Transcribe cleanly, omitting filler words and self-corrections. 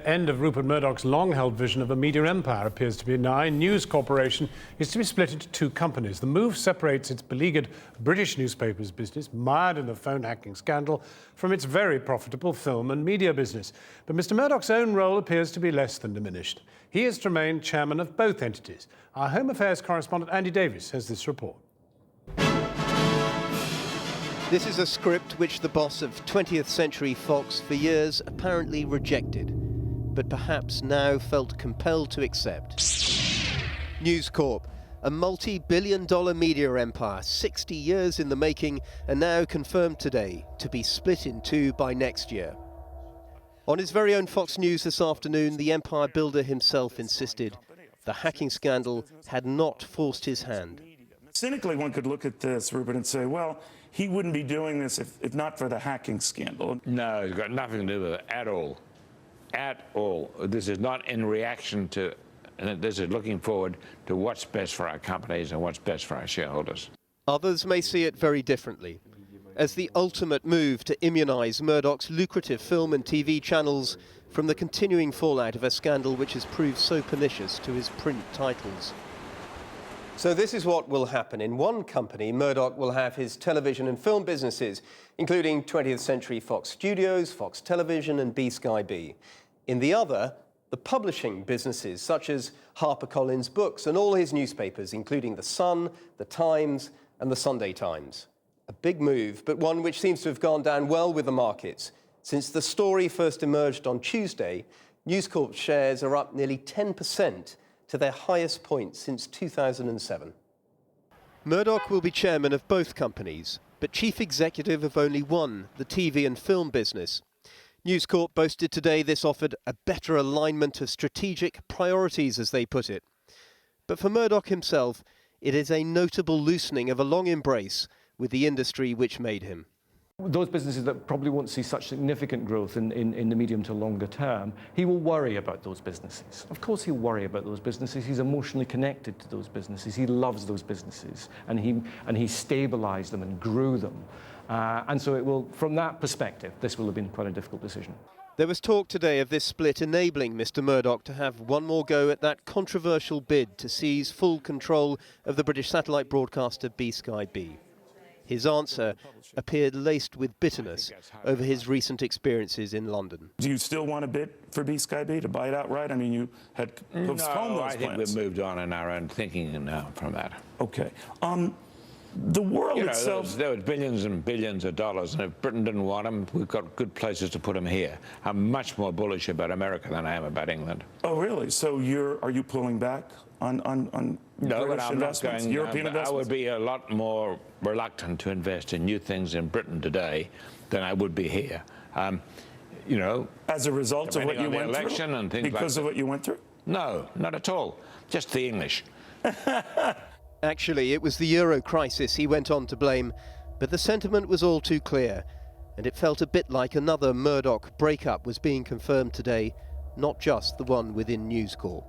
End of Rupert Murdoch's long-held vision of a media empire appears to be nigh. News Corporation is to be split into two companies. The move separates its beleaguered British newspapers business, mired in the phone hacking scandal, from its very profitable film and media business. But Mr. Murdoch's own role appears to be less than diminished. He is to remain chairman of both entities. Our Home Affairs correspondent Andy Davies has this report. This is a script which the boss of 20th Century Fox for years apparently rejected, but perhaps now felt compelled to accept. News Corp, a multi-billion-dollar media empire, 60 years in the making, and now confirmed today to be split in two by next year. On his very own Fox News this afternoon, the empire builder himself insisted the hacking scandal had not forced his hand. Cynically, one could look at this, Rupert, and say, well, he wouldn't be doing this if not for the hacking scandal. No, it's got nothing to do with it at all. At all. This is not in reaction to, this is looking forward to what's best for our companies and what's best for our shareholders. Others may see it very differently, as the ultimate move to immunise Murdoch's lucrative film and TV channels from the continuing fallout of a scandal which has proved so pernicious to his print titles. So this is what will happen. In one company, Murdoch will have his television and film businesses, including 20th Century Fox Studios, Fox Television and B-Sky-B. In the other, the publishing businesses, such as HarperCollins Books and all his newspapers, including The Sun, The Times and The Sunday Times. A big move, but one which seems to have gone down well with the markets. Since the story first emerged on Tuesday, News Corp shares are up nearly 10%, to their highest point since 2007. Murdoch will be chairman of both companies, but chief executive of only one, the TV and film business. News Corp boasted today this offered a better alignment of strategic priorities, as they put it. But for Murdoch himself, it is a notable loosening of a long embrace with the industry which made him. Those businesses that probably won't see such significant growth in the medium to longer term, he will worry about those businesses. Of course he'll worry about those businesses. He's emotionally connected to those businesses. He loves those businesses, and he stabilised them and grew them. And so it will, from that perspective, this will have been quite a difficult decision. There was talk today of this split enabling Mr. Murdoch to have one more go at that controversial bid to seize full control of the British satellite broadcaster B-Sky-B. His answer appeared laced with bitterness over his recent experiences in London. Do you still want to bid for B-Sky-B, to buy it outright? I mean, you had postponed those plans. I think we've moved on in our own thinking now from that. Okay. The world itself... There was billions and billions of dollars, and if Britain didn't want them, we've got good places to put them here. I'm much more bullish about America than I am about England. Oh, really? So are you pulling back on no, British but I'm investments, not going, European investments? I would be a lot more reluctant to invest in new things in Britain today than I would be here. You know, as a result of what you went through? And things because like of what you went through? No, not at all. Just the English. Actually, it was the euro crisis he went on to blame, but the sentiment was all too clear, and it felt a bit like another Murdoch breakup was being confirmed today, not just the one within News Corp.